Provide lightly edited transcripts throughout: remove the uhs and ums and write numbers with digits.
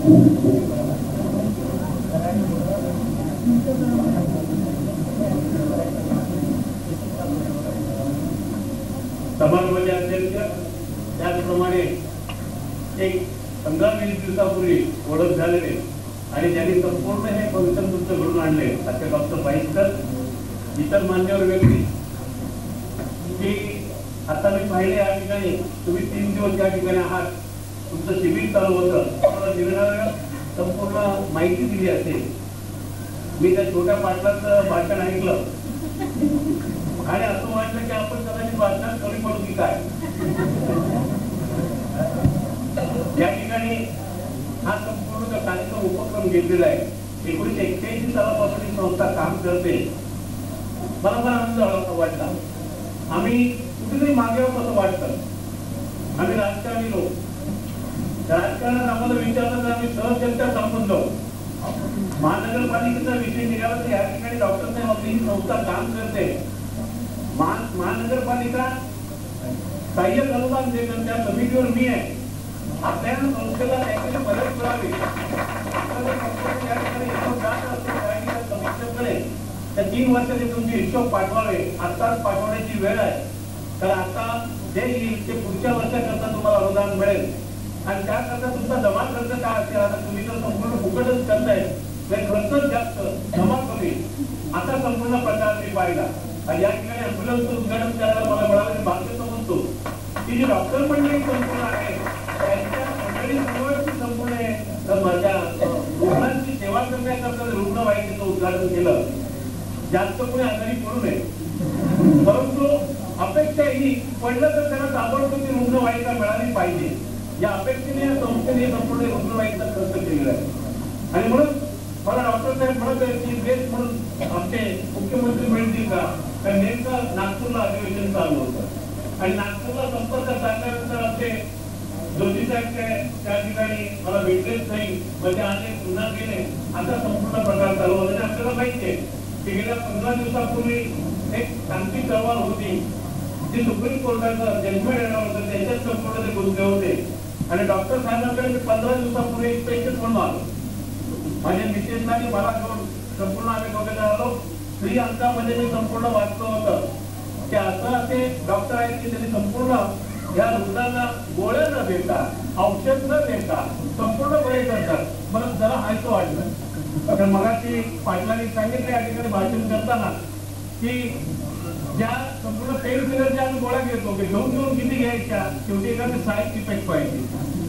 समाजवादी अध्यक्ष त्याचप्रमाणे एक 15-20 दिवसापूर्वी ओळख झालेले आणि त्यांनी संपूर्ण हे फंक्शन तुमचं घडून आणले असे डॉक्टर पाईस्कर इतर मान्यवर व्यक्ती की आता मी पाहिले या ठिकाणी तुम्ही 3 दिवस या ठिकाणी आहात, तुमचं शिबिर चालू होतं, तुम्हाला शिबिराला संपूर्ण माहिती दिली असेल. मी त्या छोट्या पाटलाचं भाषण ऐकलं आणि असं वाटलं की आपण कदाचित भाषणात कमी पडू की काय. या ठिकाणी हा संपूर्ण कार्यक्रम उपक्रम घेतलेला आहे. 1981 सालापासून ही संस्था काम करते. मला पण आनंद वाटला. आम्ही कुठेतरी मागे आहोत असं वाटतं. आम्ही राजकारणी लोक, राजकारणात आम्हाला विचारलं तर आम्ही सहज चर्चा संपून जाऊ. महानगरपालिकेचा विषय निघाला तर या ठिकाणी डॉक्टर साहेब आपली ही संस्था काम करते. महानगरपालिका सहाय्यक अनुदान देतात, त्या समितीवर मी आहे. आपल्या संस्थेला त्याची मदत करावी. त्या 3 वर्षाचे तुमचे हिशोब पाठवावे. आताच पाठवण्याची वेळ आहे. तर आता जे येईल ते पुढच्या वर्षाकरता तुम्हाला अनुदान मिळेल आणि त्याकरता तुमचा जमा खर्च काय असेल. आता तुम्ही तर संपूर्ण फुकटच करताय, खर्च जास्त जमा कमी. आता संपूर्ण प्रचार मी पाहिला आणि या ठिकाणी ॲम्ब्युलन्सचं उद्घाटन करायला मला मिळालं. मी भाग्य समजतो की जी डॉक्टर मंडळी संपूर्ण आहे त्यांच्या मंडळी संपूर्ण माझ्या रुग्णांची सेवा करण्याकरता रुग्णवाहिकेचं उद्घाटन केलं. जास्त कोणी आजारी पडू नये, परंतु अपेक्षा ही पडलं तर त्यांना ताबडतोब ती रुग्णवाहिका मिळाली पाहिजे या अपेक्षेने या संस्थेने संपूर्ण रुग्णवाहिका खर्च केलेला आहे. आणि म्हणून मला डॉक्टर साहेब म्हणत आहेत की वेळ म्हणून आमचे मुख्यमंत्री मिळतील का. कारण नेमकं नागपूरला अधिवेशन चालू होतं आणि नागपूरला संपर्क साधल्यानंतर आमचे जोशी साहेब त्या ठिकाणी मला भेटलेच नाही. म्हणजे आले पुन्हा गेले. आता संपूर्ण प्रकार चालू होता आणि आपल्याला माहिती आहे की गेल्या 15 दिवसापूर्वी एक शांती चळवळ होती जी सुप्रीम कोर्टाचं जजमेंट येणार होतं, त्याच्यात संपूर्ण ते गुंतले होते. आणि डॉक्टर साहेबांकडे मी 15 दिवसापूर्वी एक पेशंट म्हणून आलो. माझ्या मिसेसनाने मला घेऊन संपूर्ण आम्ही दोघे आलो. स्त्री अंकामध्ये मी संपूर्ण वाचलं होतं की असं असे डॉक्टर आहेत की त्यांनी संपूर्ण या रुग्णांना गोळ्या न देता, औषध न देता संपूर्ण बरे करतात. मला जरा हायचं वाटलं. कारण मगाशी पाटलांनी सांगितलं या ठिकाणी भाषण करताना की ज्या संपूर्ण पेन किलरच्या आम्ही गोळ्या घेतो की घेऊन किती घ्यायच्या, शेवटी एखादी साईड इफेक्ट पाहिजे,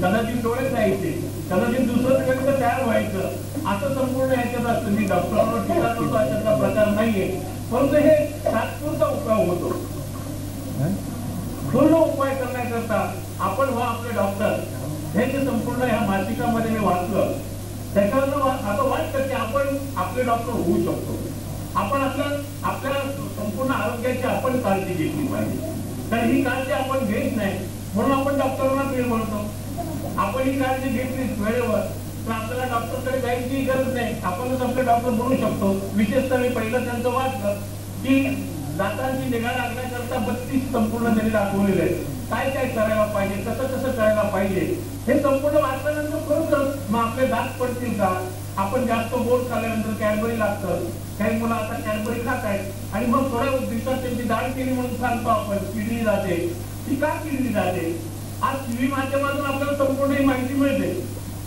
कदाचित डोळे जायचे, कदाचित दुसरं व्यक्त तयार व्हायचं. असं संपूर्ण याच्यात असतं. मी डॉक्टरांवर टीका करतो अशातला प्रकार नाहीये, परंतु हे तात्पुरता उपाय होतो. पूर्ण उपाय करण्याकरता आपण व्हा आपले डॉक्टर. हे जे संपूर्ण ह्या मासिकामध्ये मी वाचलं त्याच्यावर असं वाटतं की आपण आपले डॉक्टर होऊ शकतो. आपण आपल्या संपूर्ण आरोग्याची आपण काळजी घेतली पाहिजे. तर ही काळजी आपण घेत नाही म्हणून आपण डॉक्टरांना वेळ म्हणतो. आपण ही काळजी घेतली वेळेवर तर आपल्याला डॉक्टरकडे जायची गरज नाही. आपणच आपले डॉक्टर बनू शकतो. विशेषतः मी पहिलं त्यांचं वाचलं की दातांची निगा राखण्याकरता 32 संपूर्ण त्यांनी दाखवलेले आहेत. काय काय करायला पाहिजे, कसं करायला पाहिजे हे संपूर्ण वाचल्यानंतर खरोखर मग आपले दात पडतील का. आपण जास्त गोड खाल्ल्यानंतर कॅडबरी लागतं. काही मुलं आता कॅडबरी खात आहेत आणि मग थोड्या दिवसात त्यांची दाढ केली म्हणून सांगतो आपण किडनी जाते. ती का किडनी जाते. आज टीव्ही माध्यमातून आपल्याला संपूर्ण ही माहिती मिळते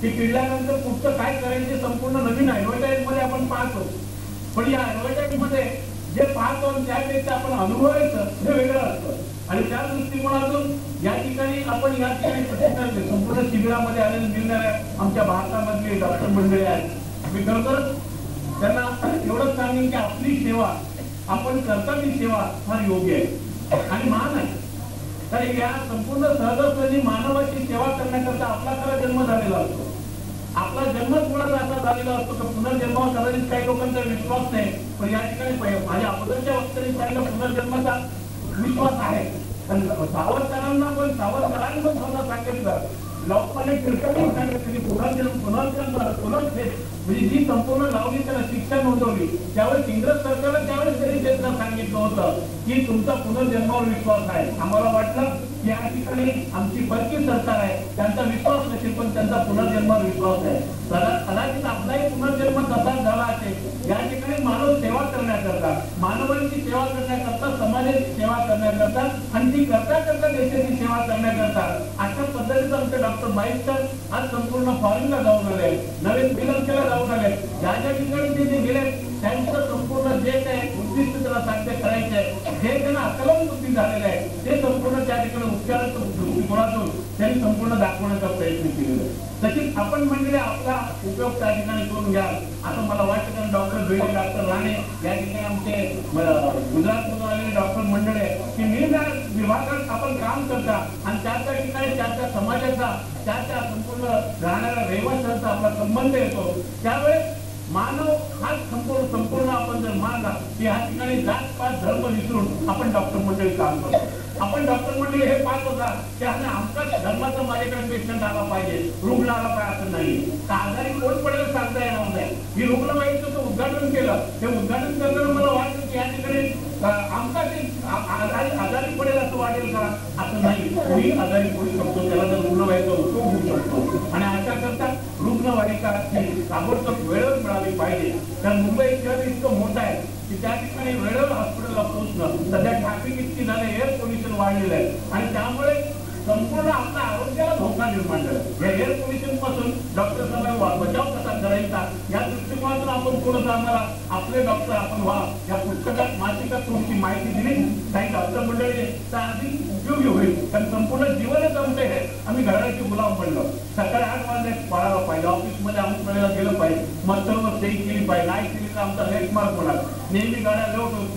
की किडल्यानंतर पुढचं काय करायचे संपूर्ण नवीन ऍडव्हर्टाईज मध्ये आपण पाहतो. पण या ऍडव्हर्टाईज मध्ये जे पाहतो त्यापेक्षा आपण अनुभवायचं हे वेगळं असतं. आणि त्या दृष्टिकोनातून या ठिकाणी आपण या ठिकाणी संपूर्ण शिबिरामध्ये आलेले मिळणाऱ्या आमच्या भारतामधले डॉक्टर मंडळी आहेत. मी खरोखर त्यांना एवढंच सांगेन की आपली सेवा आपण करता ती सेवा फार योग्य आहे आणि महान आहे. तर या संपूर्ण सहजासहजी मानवाची सेवा करण्याकरता आपला खरा जन्म झालेला असतो. आपला जन्मच मुळात असा झालेला असतो की पुनर्जन्मावर कदाचित काही लोकांचा विश्वास नाही. पण या ठिकाणी माझ्या अगोदरच्या वक्त्यांनी सांगितलं पुनर्जन्माचा विश्वास आहे. सावरकरांना पण सावरकरांनी पण स्वतः सांगितलं. लोकमान्य टिळकांनी सांगितलं की पुनर्जन्म पुनर्फेस म्हणजे जी संपूर्ण लावली त्याला शिक्षा नोंदवली त्यावेळेस इंग्रज सरकारला त्यावेळेस तरी त्यांना सांगितलं होतं की तुमचा पुनर्जन्मावर विश्वास आहे. आम्हाला वाटलं की या ठिकाणी आमची परकी सरकार आहे त्यांचा विश्वास नसेल पण त्यांचा पुनर्जन्मावर विश्वास आहे. कदाचित आपलाही पुनर्जन्म तसाच झाला असेल. या ठिकाणी मानव सेवा करण्याकरता मानवांची सेवा करण्याकरता समाजाची सेवा करण्याकरता आणि ती करता करता देशाची सेवा करण्याकरता अशा पद्धतीचं आमचे डॉक्टर बाईस्टर आज संपूर्ण फॉरेनला जाऊन आले नवीन श्रीलंकेला जाऊन आले. ज्या ज्या ठिकाणी ते जे गेले त्यांचं संपूर्ण जे काही उद्दिष्ट त्याला साध्य करायचे जे त्यांना आकलन बुद्धी झालेलं आहे ते संपूर्ण त्या ठिकाणी उपचाराच्या दृष्टिकोनातून त्यांनी संपूर्ण दाखवण्याचा प्रयत्न केलेला आहे. तशीच आपण म्हणजे आपला उपयोग त्या ठिकाणी करून घ्या असं मला वाटतं. कारण डॉक्टर भिडे डॉक्टर राणे या ठिकाणी आमचे गुजरातमधून आलेले डॉक्टर मंडळ आहे की निरनिराळ्या विभागात आपण काम करता आणि त्या त्या ठिकाणी त्या त्या समाजाचा त्या त्या संपूर्ण राहणाऱ्या रहिवाशांचा आपला संबंध येतो. त्यावेळेस मानव हाच संपूर्ण आपण जर मानला की या ठिकाणी जात पात धर्म विसरून आपण डॉक्टर मंडळी काम करतो. आपण डॉक्टर मंडळी हे पाहत होता की आमचाच धर्माचा माझ्याकडे पेशंट आला पाहिजे रुग्ण आला पाहिजे असं नाही. आजारी कोण पडेल सांगता येणार नाही. मी रुग्णवाहिकेचं उद्घाटन केलं ते उद्घाटन करताना मला वाटतं की या ठिकाणी आमचा आजारी पडेल असं वाटेल का असं नाही. कोणी आजारी पडू शकतो त्याला जर रुग्णवाहिका उपयोग होऊ शकतो आणि अशा करता रुग्णवाहिका ताबडतोब वेळेवर मिळाली पाहिजे. कारण मुंबई शहर इतकं मोठं आहे की त्या ठिकाणी वेळेवर हॉस्पिटलला पोहोचणं सध्या ट्रॅफिक इतकी झाले एअर पोल्युशन वाढलेलं आहे आणि त्यामुळे संपूर्ण आपल्या आरोग्याला धोका निर्माण झाला. या एअर पोल्युशन पासून डॉक्टर साहेबांना बचाव कसा करायचा या दृष्टिकोनातून आपण थोडंसं आम्हाला आपले डॉक्टर आपण व्हा या पुस्तकात मासिकात थोडीशी माहिती दिली काही डॉक्टर मंडळी तर अधिक उपयोगी होईल. कारण संपूर्ण जीवनच आमचं आहे. आम्ही घराची गुलाम पडलो. सकाळी 8 वाजता पळायला पाहिजे ऑफिसमध्ये अमुक वेळेला गेलं पाहिजे मस्तरवर सही केली पाहिजे नाही केली तर आमचा लेट मार्क होणार. नेहमी गाड्या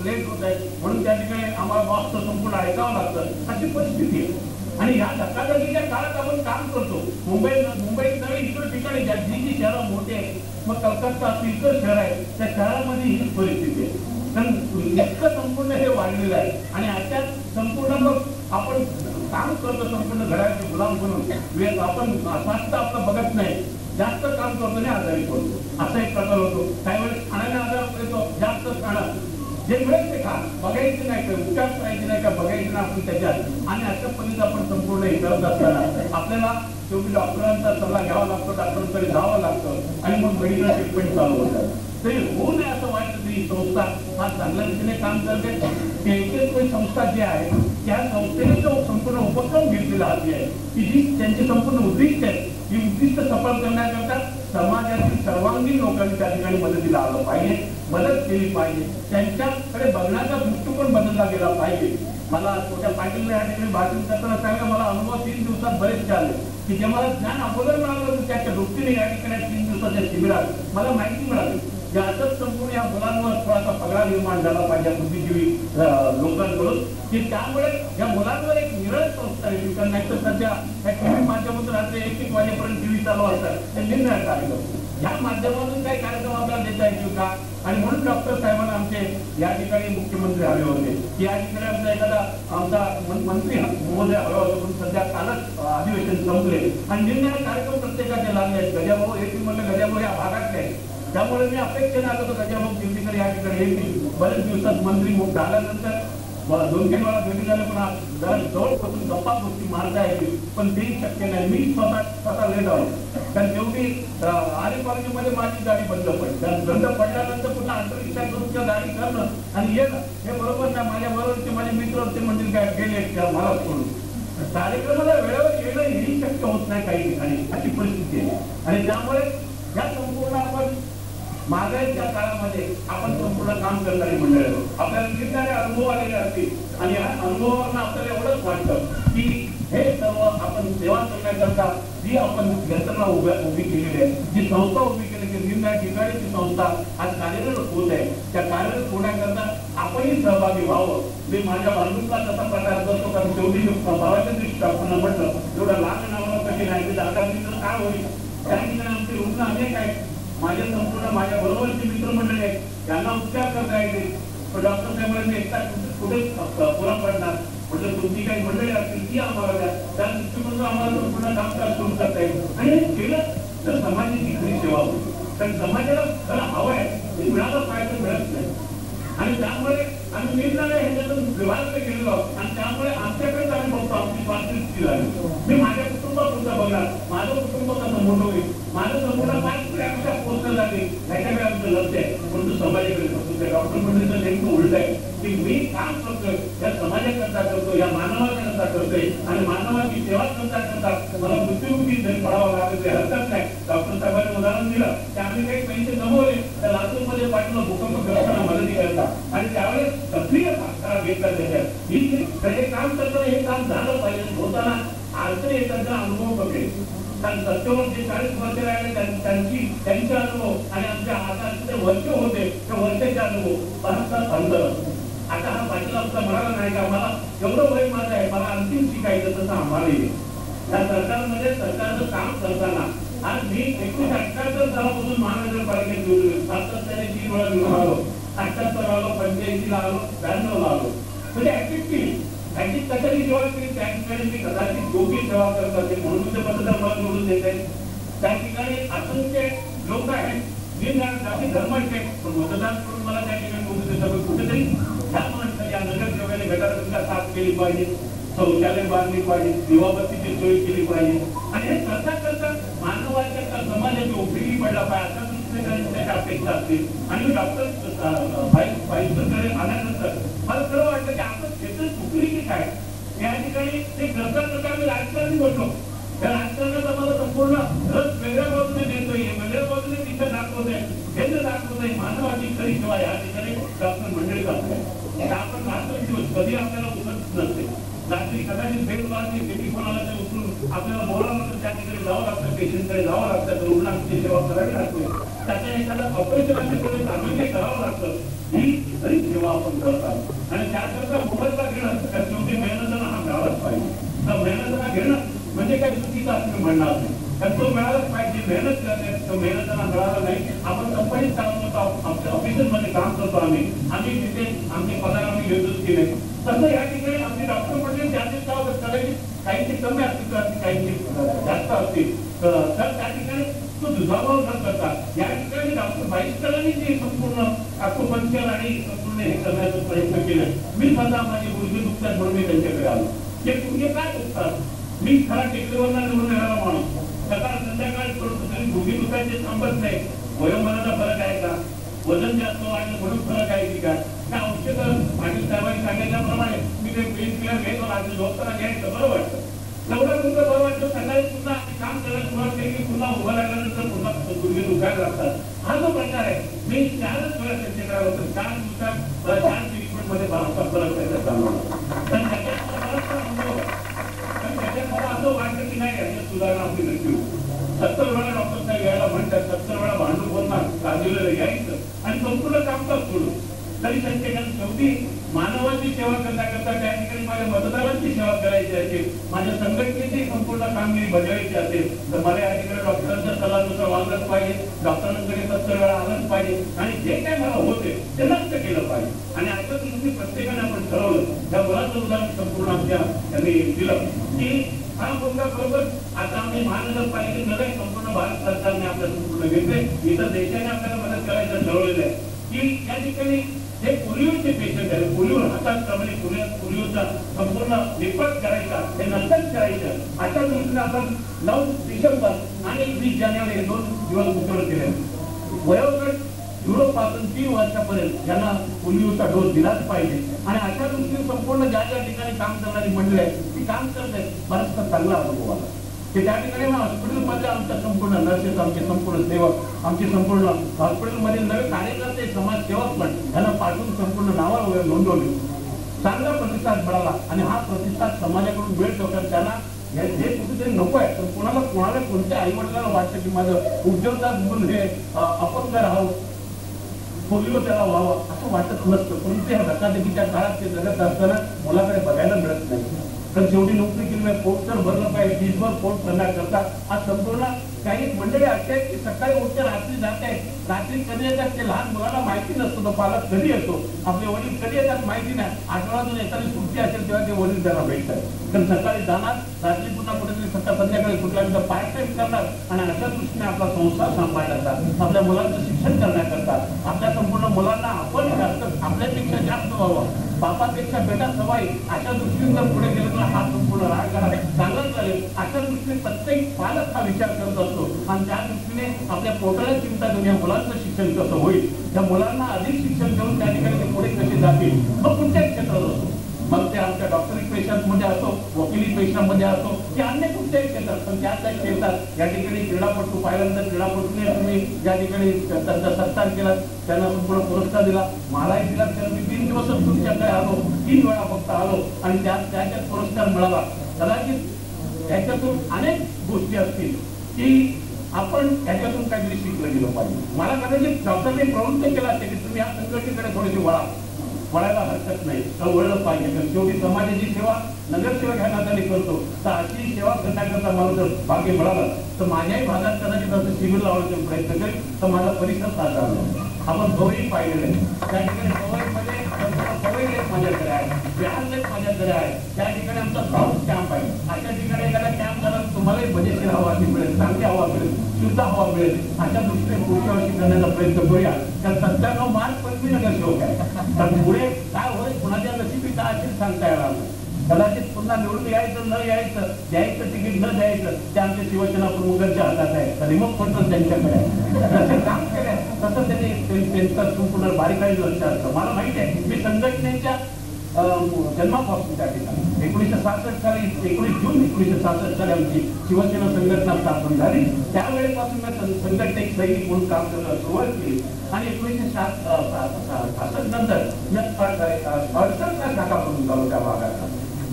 लेट होत आहेत म्हणून त्या ठिकाणी आम्हाला बॉसचं संपूर्ण ऐकावं लागतं अशी परिस्थिती आहे. आणि या धक्काधक्कीच्या काळात आपण काम करतो. मुंबईत नवीन इतर ठिकाणी जी शहरं मोठी आहेत मग कलकत्ता असं इतर शहर आहे त्या शहरामध्ये ही परिस्थिती आहे. कारण इतकं संपूर्ण हे वाढलेलं आहे आणि अशा संपूर्ण मग आपण काम करतो संपूर्ण घराचे गुलाम बनून आपण स्वास्थ्य आपलं बघत नाही जास्त काम करतो आणि आजारी पडतो असा एक प्रकार होतो. काही वेळेस खाण्याने आजार येतो जास्त खाणं जे मिळेल ते खा बघायचे नाही का उपचार करायचे नाही का बघायचे ना आपण त्याच्यात आणि अशा पद्धतीने आपण संपूर्ण हे करत असताना आपल्याला शेवटी डॉक्टरांचा सल्ला घ्यावा लागतो डॉक्टरांकडे जावं लागतं आणि मग मेडिकल ट्रीटमेंट चालू होतात. तरी होऊ नये असं वाटतं की ही संस्था फार चांगल्या रीतीने काम करते. एक संस्था जी आहे त्या संस्थेने जो संपूर्ण उपक्रम घेतलेला आहे की जी त्यांची संपूर्ण उद्दिष्ट आहे ही उद्दिष्ट सफल करण्याकरता समाजातील सर्वांगीण लोकांनी त्या ठिकाणी मदतीला आलं पाहिजे मदत केली पाहिजे. त्यांच्याकडे बघण्याचा दृष्टिकोन बदलला गेला पाहिजे. मला छोट्या पाटील या ठिकाणी भाषण करताना सांगा मला अनुभव 3 दिवसात बरेचसे आले की जे मला ज्ञान अगोदर मिळालं त्याच्या दृष्टीने या ठिकाणी 3 दिवसाच्या शिबिरात मला माहिती मिळाली की असंच संपूर्ण या मुलांवर थोडासा पगडा निर्माण झाला पाहिजे बुद्धिजीवी लोकांकडून की त्यामुळे या मुलांवर एक निरळ संस्था येईल. कारण नाही तर सध्या या टीव्ही माध्यमातून रात्री 1-1 वाजेपर्यंत टीव्ही चालू असतात ते निरनिराळे कार्यक्रम या माध्यमातून काही कार्यक्रम आपल्याला देता येतील का. आणि म्हणून डॉक्टर साहेबांना आमचे या ठिकाणी मुख्यमंत्री हवे होते की या ठिकाणी आमचा एखादा आमचा मंत्री महोदय हवा होता म्हणून सध्या कालच अधिवेशन संपले आणि निरनिराळे कार्यक्रम प्रत्येकाचे लागले आहेत. गजाभाऊ येथील म्हणलं गजाभाऊ या भागातले आहेत त्यामुळे मी अपेक्षेने आलो होतो गजाभाऊ दिल्लीकडे या ठिकाणी येतील. बरेच दिवसात मंत्री झाल्यानंतर 2-3 वेळा भेटी झाले पण जवळपासून गप्पा गोष्टी मारता येतील पण ते शक्य नाही. मी स्वतः लेट आलो कारण शेवटी आरे कॉलेजमध्ये माझी गाडी बंद पडली. कारण बंद पडल्यानंतर पुन्हा अंतरिक्षा करून गाडी करणं आणि येणं हे बरोबर नाही. माझ्या बरोबरचे माझे मित्र होते म्हणजे काय गेले मला सोडून कार्यक्रमाला वेळेवर येणं हेही शक्य होत नाही काही ठिकाणी अशी परिस्थिती आहे. आणि त्यामुळे या संपूर्ण आपण महागाईच्या काळामध्ये आपण संपूर्ण काम करणारी मंडळ आपल्याला निरनिराळे अनुभव आलेले असतील आणि या अनुभवावरून आपल्याला एवढंच वाटतं की हे सर्व आपण सेवा करण्याकरता जी आपण यंत्रणा उभी केलेली आहे जी संस्था उभी केली की निरनिराळ्या ठिकाणीची संस्था आज कार्यरत होत आहे त्या कार्यरत होण्याकरता आपणही सहभागी व्हावं. मी माझ्या बांधूनला तसा प्रकार करतो कारण शेवटी भावाच्या दृष्टी आपण म्हटलं एवढं लहान नावाला कशी नाही जागा काय होईल त्या ठिकाणी आमचे रुग्ण अनेक आहेत. माझ्या संपूर्ण माझ्या बरोबरचे मित्रमंडळी आहेत त्यांना उपचार करता येईल पण डॉक्टर साहेबांनी एकटा कुठे पुरा पडणार म्हटलं तुमची काही मंडळी असतील ती आम्हाला द्या त्या दृष्टीकोनातून आम्हाला संपूर्ण कामकाज सुरू करता येईल आणि हे केलं तर समाजाची खरी सेवा होती. कारण समाजाला खरं हवं आहे ते मिळालं पाहिजे, मिळत नाही. आणि त्यामुळे आम्ही निरनिराळ्या ह्याच्यातून विभागाकडे गेलेलो आणि त्यामुळे आमच्याकडेच आम्ही बघतो आमची परिस्थिती झाली. मी माझ्या कुटुंबात सुद्धा बघणार माझं कुटुंब कसं मोठं होईल, माझं संपूर्ण काय आमच्या पोस्ट झाली ह्याच्याकडे आमचं लक्ष आहे. परंतु समाजाकडे बघतो त्या डॉक्टर मंडळीचं नेमकं उलट आहे की मी काम करतोय या समाजाकरता करतो, या मानवाकरता करतोय आणि मानवाची सेवा करता करता मला मृत्युमुखी जरी पडावं लागेल ते हरकत नाही. डॉक्टर साहेबांनी उदाहरण दिलं की आम्ही काही पैसे जमवले तर लातूरमध्ये पाठवलं भूकंपग्रस्तांना मदती करता आणि त्यावेळेस सक्रिय भाग घेतला त्याच्यात हे काम करताना हे काम झालं पाहिजे. होताना अडचणी येताना अनुभव बघेल. कारण सत्तेवर जे 40 वर्ष राहिले त्यांचे अनुभव आणि आमच्या आता जे वर्ष होते त्या वर्षाचे अनुभव बराचसा अंतर. आता हा पाटील आमचा म्हणाला नाही का मला एवढं वय माझं आहे, मला अंतिम शिकायचं तसं आम्हालाही या सरकारमध्ये सरकारचं काम करताना आज मी 1978 सालापासून महानगरपालिकेत निवडून सातत्याने 3 वेळा निवडून आलो. 78 आलो, 85 आलो, 92 आलो. म्हणजे ऍक्टिव्ह कशाची सेवा केली त्या ठिकाणी मी कदाचित योग्य सेवा करत असेल म्हणून तुझे मतदार मला निवडून देत आहे. त्या ठिकाणी असंख्य लोक आहेत जाती धर्माचे पण मतदान करून मला त्या ठिकाणी निवडून देतात. कुठेतरी ह्या माणसाने या नगरसेवकाने गटारांना साफ केली पाहिजे, शौचालय बांधली पाहिजे, दिवाबत्तीची सोय केली पाहिजे आणि हे करता करता मानवाच्या समाजाची उपयोगी पडला पाहिजे अशा दृष्टीने त्याच्या अपेक्षा असतील. आणि डॉक्टर फाईलकडे आल्यानंतर मला खरं वाटतं की आपण क्षेत्र चुकली की काय या ठिकाणी ते करता करता आम्ही राजकारणी बनलो. त्या राजकारणात आम्हाला संपूर्ण रस वेगळ्या बाजूने देतोय, वेगळ्या बाजूने तिथे दाखवतोय, हे जर दाखवतोय मानवाची खरी सेवा या ठिकाणी डॉक्टर मंडळी करतोय. आपण रात्र दिवस कधी आपल्याला उचलत नसते. रात्री कदाचित भेट मारली किती कोणाला ते उचलून आपल्याला बोलावं तर त्या ठिकाणी जावं लागतं, पेशंटकडे जावं लागतं, रुग्णांची सेवा करावी लागते. त्याच्या एखाद्या ऑपरेशनकडे तातडीने करावं लागतं. ही खरी सेवा आपण करतात आणि त्याकरता मोबाईलला घेणं शेवटी मेहनताना हा मिळालाच पाहिजे. तर मेहनताना घेणं म्हणजे काही चुकीचं असं म्हणणार नाही. कारण तो मिळालाच पाहिजे. मेहनत करते तो मेहनताना मिळाला नाही. आपण कंपनीत काम करतो, आमच्या ऑफिसमध्ये काम करतो, आम्ही तिथे आमचे पगार आम्ही घेतोच की नाही. तसं या ठिकाणी आमची डॉक्टर म्हणजे त्याचे करायची काहींची कमी असतील तर काहींची जास्त असतील तर त्या ठिकाणी तो दुजाभाव न करता या ठिकाणी डॉक्टर बाईकरांनी जे संपूर्ण अकुपंक्चर आणि संपूर्ण हे करण्याचा प्रयत्न केला. मी स्वतः माझी गुडघे दुखतात म्हणून मी त्यांच्याकडे आलो. हे गुडघे काय दुखतात? मी खरा टेकडीवरला निवडून येणारा माणूस सकाळ संध्याकाळ करतो तरी गुडघे दुखायचे थांबत नाही. वयोमानाचा फरक आहे का, वजन जास्त वाढलं म्हणून फरक आहे की काय औषध पाटील साहेबांनी सांगितल्याप्रमाणे मी ते पेन किलर घेतो आणि झोपताना घ्यायचं बरं वाटतं. एवढं तुमचं बरं वाटतं. सकाळी पुन्हा काम करायला सुरुवात केली की पुन्हा उभं लागल्यानंतर पुन्हा गुडघे दुखायला लागतात. हा जो प्रकार आहे मी 4च वेळा त्यांच्याकडे होतो. 4 दिवसात 4 ट्रीटमेंटमध्ये बराचसा फरक त्याच्यात जाणवला. पण त्याच्यात बराचसा अनुभव पण त्याच्यात मला असं वाटतं की नाही याच्यात सुधारणा आपली नक्की होती. 70 वेळा डॉक्टर साहेब यायला म्हणतात, 70 वेळा भांडून बोलणार काजूला यायचं आणि संपूर्ण कामकाज सोडून तरी त्यांच्या शेवटी मानवाची सेवा करता करता त्या ठिकाणी माझ्या मतदारांची सेवा करायची असेल, माझ्या संघटनेची संपूर्ण कामगिरी बजावायची असेल तर मला या ठिकाणी डॉक्टरांच्या सल्लानुसार वागलंच पाहिजे. डॉक्टरांकडे 70 वेळा आलंच पाहिजे आणि जे काय मला होते ते नष्ट केलं पाहिजे. आणि आता तुम्ही प्रत्येकाने आपण ठरवलं त्या मुलाचं उदाहरण संपूर्ण आमच्या त्यांनी दिलं की हा मुलगा बरोबर आता आम्ही महानगरपालिकेत नव्हे संपूर्ण भारत सरकारने आपल्या संपूर्ण घेतले. इतर देशाने आपल्याला मदत करायचं ठरवलेलं आहे की या ठिकाणी जे पोलिओचे पेशंट आहे, पोलिओ हातात प्रमाणे पोलिओचा संपूर्ण निपात करायचा हे नंतर करायचं अशा दृष्टीने आपण 9 डिसेंबर आणि 20 जानेवारी हे 2 दिवस मुख्यमंत्री केले. वयोगट 0 पासून 3 वर्षापर्यंत यांना पोलिओचा डोस दिलाच पाहिजे आणि अशा दृष्टीने संपूर्ण ज्या ज्या ठिकाणी काम करणारी मंडळी आहे ती काम करते. बराचसा चांगला अनुभव आला की त्या ठिकाणी हॉस्पिटलमध्ये आमच्या संपूर्ण नर्सेस, आमचे संपूर्ण सेवक, आमचे संपूर्ण हॉस्पिटलमधील नवे कार्यकर्ते, समाजसेवक पण यांना पाठवून संपूर्ण नावाला वगैरे नोंदवली. चांगला प्रतिसाद मिळाला आणि हा प्रतिसाद समाजाकडून मिळतो. तर त्यांना हे कुठेतरी नको आहे. पण कोणाला कोणत्या आई वडिलांना वाटतं की माझं उद्योगदार म्हणून हे अपंग राहावं, पोलिओ त्याला व्हावं असं वाटत नसतं. पण त्या धकाधकीच्या काळात ते जगत असताना मुलाकडे बघायला मिळत नाही. तर शेवटी नोकरी केली पोट तर भरलं पाहिजे, दिवसभर पोट करण्याकरता आज संपूर्ण काही मंडळी असे आहेत की सकाळी उठते रात्री जात आहेत, रात्री कधी येतात ते लहान मुलांना माहिती नसतो, तो पालक कधी येतो, आपले वडील कधी येतात माहिती नाही, आठवड्यातून एखादी सुट्टी असेल तेव्हा ते वडील त्यांना भेटतात. कारण सकाळी जाणार, रात्री पुन्हा कुठेतरी सकाळ संध्याकाळी कुठल्याकडे पार्ट टाइम करणार आणि अशा दृष्टीने आपला संसार सांभाळण्याचा, आपल्या मुलांचं शिक्षण करण्याकरता, आपल्या संपूर्ण मुलांना आपण जास्त आपल्यापेक्षा जास्त व्हावं, बापापेक्षा बेटा सवाई अशा दृष्टीने जर पुढे गेलं तर हा संपूर्ण राग चांगलाच चालेल. अशा दृष्टीने प्रत्येक पालक हा विचार करत असतो आणि त्या दृष्टीने आपल्या पोटाला चिंता घेऊन या मुलांचं शिक्षण कसं होईल, त्या मुलांना अधिक शिक्षण देऊन त्या ठिकाणी ते पुढे कसे जातील, मग कुठल्याच क्षेत्रात असतो, मग ते आमच्या डॉक्टरी पेशांमध्ये असो, वकिली पेशांमध्ये असो की अन्य कुठल्याही क्षेत्रात, पण त्या क्षेत्रात या ठिकाणी क्रीडापटू पाहिल्यानंतर क्रीडापटूने तुम्ही ज्या ठिकाणी त्यांचा सत्कार केला, त्यांना संपूर्ण पुरस्कार दिला, मलाही दिला. त्याला मी 3 दिवस तुमच्याकडे आलो, 3 वेळा फक्त आलो आणि त्याच्यात पुरस्कार मिळाला. कदाचित त्याच्यातून अनेक गोष्टी असतील की आपण त्याच्यातून काहीतरी शिकलं गेलं पाहिजे. मला कदाचित डॉक्टरने प्रवृत्त केला असेल की तुम्ही या संघटनेकडे थोडीशी वळायला हरकत नाही, तर वळलं पाहिजे. कारण शेवटी समाजाची सेवा नगरसेवक ह्या नात्याने करतो, तर अशी सेवा करण्याकरता मला जर भाग्य मिळालं तर माझ्याही भागात कदाचित असं शिबिर लावण्याचा प्रयत्न करेल, तर माझा परिसर साजरा होईल. आपण गवई पाहिलेले त्या ठिकाणी गवईमध्ये गवई लेक माझ्याकडे आहे, बिहार लेक माझ्याकडे आहे, त्या ठिकाणी आमचा स्काउट कॅम्प आहे. अशा ठिकाणी एखादा कॅम्प झाला तुम्हालाही मजेशीर हवा मिळेल, चांगली हवा मिळेल, शुद्ध हवा मिळेल. अशा दृष्टीने पुढच्या वर्षी करण्याचा प्रयत्न करूया. तर 97 मार्च 25 नगरसेवक आहे, तर पुढे काय होईल कुणाच्या नशिबी काय असेल सांगता येणार नाही. कदाचित पुन्हा निवडून यायचं न यायचं, द्यायचं तिकीट न द्यायचं ते आमच्या शिवसेना प्रमुखांच्या हातात आहे, रिमोट कंट्रोल त्यांच्याकडे आहे. जसे काम केले तसं त्यांनी त्यांचं संपूर्ण बारीकाई लक्ष असतं. मला माहिती आहे, मी संघटनेच्या जन्मापासून त्या ठिकाणी 1966 साली 19 जून 1966 साली आमची शिवसेना संघटना स्थापन झाली. त्यावेळेपासून मी संघटनेत सैनिक म्हणून काम करायला सुरुवात केली आणि 1966 नंतर मी 68 शाखा करून झालो त्या भागात.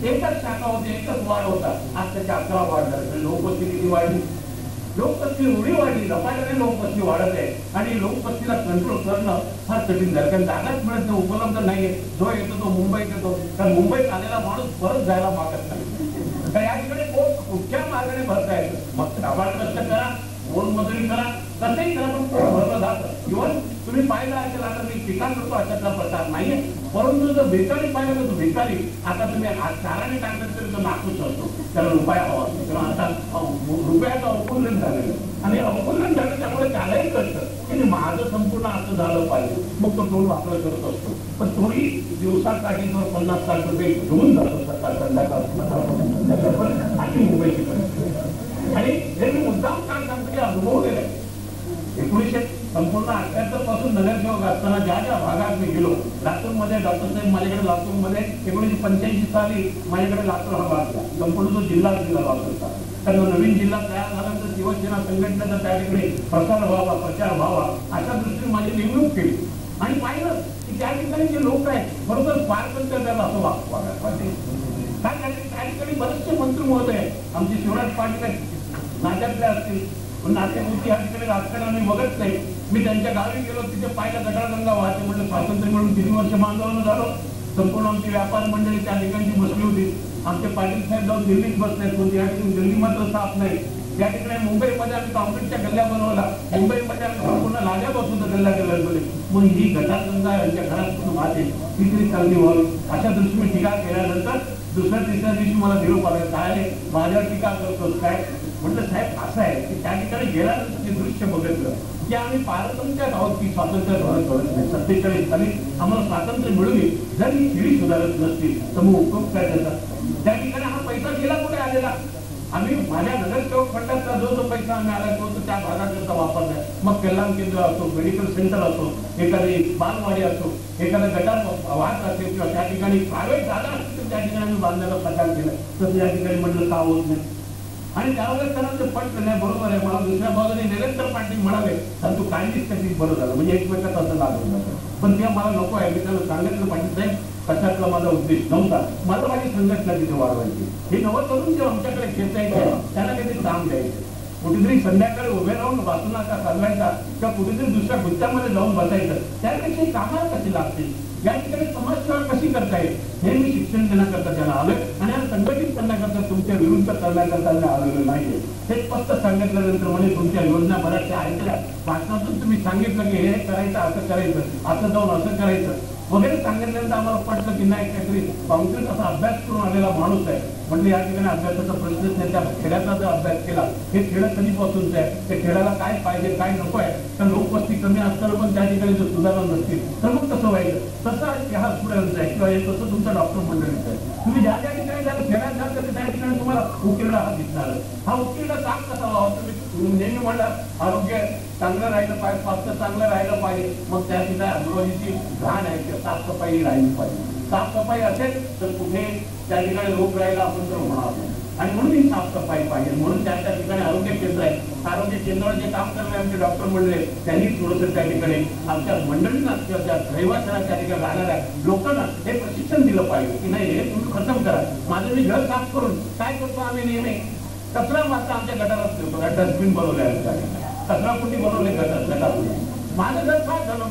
एकच शाखा होती, एकच वाढ होता, आज त्याच्या 11 वाढ झाले. लोकवस्ती किती वाढली, लोकवस्ती एवढी वाढली, झपाट्याने लोकवस्ती वाढत आहे आणि लोकवस्तीला कंट्रोल करणं फार कठीण झालं. कारण जागाच मिळत नाही, उपलब्ध नाहीये. जो येतो तो मुंबईत येतो, कारण मुंबईत आलेला माणूस परत जायला मागत नाही. तर या ठिकाणी कुठच्या मार्गाने भरता येतं, मग आभार कष्ट करा, मोलमजुरी करा, कसंही करा, पण भरलं जातं. इव्हन तुम्ही पाहिलं असेल, आता मी टीका करतो अशातला प्रकार नाहीये, परंतु जर भिकारी पाहिलं तर भिकारी आता तुम्ही चाराने टाकलं तरी तो नाखूच असतो, त्याला रुपया हवा असतो. किंवा आता रुपयाचं अवमूल्यन झालेलं आणि अवमूल्यन झालं त्यामुळे त्यालाही कळतं की माझं संपूर्ण असं झालं पाहिजे, मग तो टोल वापर करत असतो. पण थोडी दिवसासाठी जर 50-60 रुपये घेऊन जातो सकाळ संध्याकाळ, आणि मुंबईची परिस्थिती. आणि हे मी मुद्दाम काय सांगतो की अनुभव गेले. 1978 पासून नगरसेवक असताना ज्या ज्या भागात मी गेलो, लातूरमध्ये डॉक्टर साहेब माझ्याकडे, लातूरमध्ये 1985 साली माझ्याकडे लातूर हा भाग दिला, संपूर्ण जो जिल्हा लातूरचा. कारण नवीन जिल्हा तयार झाल्यानंतर शिवसेना संघटनेचा त्या ठिकाणी प्रसार व्हावा, प्रचार व्हावा अशा दृष्टीने माझी नेमणूक केली आणि पाहिलं की त्या ठिकाणी जे लोक आहेत बरोबर पारतंत्र्य त्याला असं वागायला पाहिजे. काय त्या ठिकाणी बरेचसे मंत्री महोदय आमचे शिवराज पाटील नात्यातले असतील, पण नातेपुती या ठिकाणी राजकारण आम्ही बघत नाही. मी त्यांच्या गावी गेलो, तिथे पाहिलं गटारगंगा वाहते, म्हटलं स्वातंत्र्य मिळून 3 वर्ष आंदोलन झालं. संपूर्ण आमची व्यापार मंडळी त्या ठिकाणी बसली होती. आमचे पाटील साहेब जाऊन दिल्लीत बसले, पण या ठिकाणी दिल्ली मात्र साफ नाही. त्या ठिकाणी मुंबईमध्ये आम्ही कॉन्क्रीटच्या गल्ल्या बनवला, मुंबईमध्ये आम्ही संपूर्ण लाल्या बसून गल्ल्या गल्ल्यामध्ये. मग ही गटारगंगा यांच्या घरात वाहते, ती तरी चांगली व्हावी अशा दृष्टीने टीका केल्यानंतर दुसऱ्या तिसऱ्या दिवशी मला निरोप आला, काय माझ्यावर टीका करतोस काय. म्हटलं साहेब असं आहे की त्या ठिकाणी गेल्यानंतर ते दृश्य बघितलं की आम्ही पारतंत्र्यात आहोत की स्वातंत्र्य धोरण नाही. 47 साली आम्हाला स्वातंत्र्य मिळून जर ही पिढी सुधारत नसतील तर मग उपयोग काय त्याचा. त्या ठिकाणी हा पैसा गेला कुठे आलेला, आम्ही माझ्या नगरसेवक फंडाचा जो पैसा आम्ही आला तो त्या भागाकरता वापरलाय. मग कल्याण केंद्र असो, मेडिकल सेंटर असो, एखादी बालवाडी असो, एखादा गटार वाहत असेल किंवा त्या ठिकाणी प्रायव्हेट जागा असेल त्या ठिकाणी आम्ही बांधण्याचा प्रकार केला, तसं या ठिकाणी म्हटलं का होत नाही. आणि त्यावेळेस त्यांना ते पटलं नाही, बरोबर आहे. मला दुसऱ्या बाजूने निरंतर पाटील म्हणाले तर तू काळजीच कशी बरं झालं, म्हणजे एकमेकात असं लागलं जातं. पण ते मला नको आहे, मी त्यांना सांगितलं पाटील साहेब कशातला माझा उद्देश नव्हता, मला माझी संघटना तिथे वाढवायची. हे नवं करून जे आमच्याकडे घेता येते त्यांना काहीतरी काम द्यायचं. कुठेतरी संध्याकाळी उभे राहून वाचू नका चालवायचा किंवा कुठेतरी दुसऱ्या गुत्त्यामध्ये जाऊन बसायचं, त्यापेक्षा ही कामाला कशी लागतील, या ठिकाणी समाजसेवा कशी करता येईल हे मी शिक्षण देण्याकरता त्यांना आलोय आणि संघटित करण्याकरता तुमच्या विरुद्ध करण्याकरता आलेलो नाहीये. हे स्पष्ट सांगितल्यानंतर म्हणजे तुमच्या योजना बऱ्याचशा ऐकल्या, भाषणातून तुम्ही सांगितलं की हे करायचं, असं करायचं, असं जाऊन असं करायचं वगैरे सांगितल्यानंतर आम्हाला पटलं की नाही, काहीतरी काँग्रेस असा अभ्यास करून आलेला माणूस आहे. म्हणजे या ठिकाणी अभ्यासाचा प्रश्नच नाही. त्या खेड्याचा जर अभ्यास केला, हे खेडं कधीपासूनच आहे, त्या खेड्याला काय पाहिजे काय नको आहे, तर लोकवस्ती कमी असताना पण त्या ठिकाणी जर सुधारणा नसतील तर मग कसं व्हायचं. तसं हा स्टुडंटचा आहे किंवा हे तसं तुमचा डॉक्टर मंडळीचा आहे. तुम्ही ज्या ज्या ठिकाणी जर खेड्यात जाल तर त्या ठिकाणी तुम्हाला उकिरडा हा दिसणार. हा उकिरडा काम कसा व्हावा, तुम्ही नेहमी म्हणला आरोग्य चांगलं राहिलं पाहिजे, स्वास्थ्य चांगलं राहिलं पाहिजे, मग त्या ठिकाणी आजूबाजूची घाण आहे किंवा साफसफाई राहिली पाहिजे. साफसफाई असेल तर कुठे त्या ठिकाणी रोग राहिला आपण तर होणार नाही आणि म्हणून ही साफसफाई पाहिजे. म्हणून त्या ठिकाणी आरोग्य केंद्र आहे. आरोग्य केंद्रावर जे काम करणारे आमचे डॉक्टर मंडळी त्यांनी थोडंसं त्या ठिकाणी आमच्या मंडळींना किंवा त्या रहिवाशांना त्या ठिकाणी राहणाऱ्या लोकांना हे प्रशिक्षण दिलं पाहिजे की नाही हे तुम्ही खतम करा. माझं मी घर साफ करून काय करतो आम्ही नेहमी कचरा मात्र आमच्या गटारात ठेवतो, डस्टबिन बनवले कचरा कुठे बनवले गटार. माझं घर साफ झालं,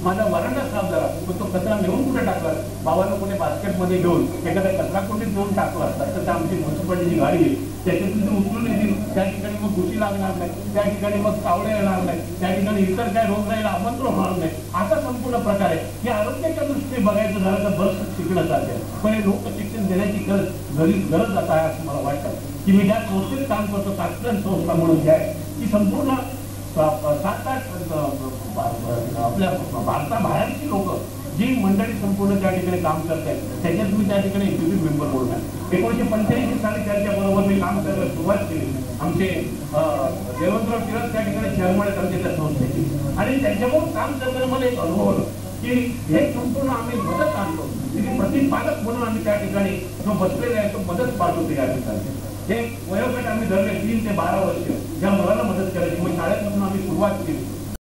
माझा वरांडा साफ झाला, पण तो कचरा नेऊन कुठे टाकला, बाबांना कुठे बास्केटमध्ये घेऊन एखाद्या कचरा कुठे घेऊन टाकला असतात तर आमची म्युन्सिपालिटीची गाडी आहे त्याच्यातून ते उचलून येतील. त्या ठिकाणी मग घुशी लागणार नाही, त्या ठिकाणी मग कावळे येणार नाही, त्या ठिकाणी इतर काय रोग राहिला आमंत्रण होणार नाही. असा संपूर्ण प्रकार आहे. हे आरोग्याच्या दृष्टीने बघायचं झालं तर बरंच शिकणं चालते, पण हे लोक शिक्षण देण्याची गरज आता आहे असं मला वाटतं. की मी ज्या संस्थेत काम करतो तात्काळ संस्था म्हणून जे आहे की संपूर्ण 7-8 आपल्या भारताबाहेरची लोक जी मंडळी संपूर्ण त्या ठिकाणी काम करतात त्याच्यात मी त्या ठिकाणी एक्झिक्युटिव्ह मेंबर म्हणून आहे. 1985 साली त्यांच्याबरोबर मी काम करायला सुरुवात केली. आमचे देवेंद्र टिळक त्या ठिकाणी चेअरमन आहेत आमच्या त्या संस्थेची आणि त्यांच्याबरोबर काम करताना मला एक अनुभव आला की हे संपूर्ण आम्ही मदत आणतो. प्रतिपालक म्हणून आम्ही त्या ठिकाणी जो बसलेला आहे तो मदत पाठवतो. या ठिकाणी हे वयोगट आम्ही धरले 3 ते 12 वर्ष ज्या मुलाला मदत करायची. मग शाळेपासून आम्ही सुरुवात केली.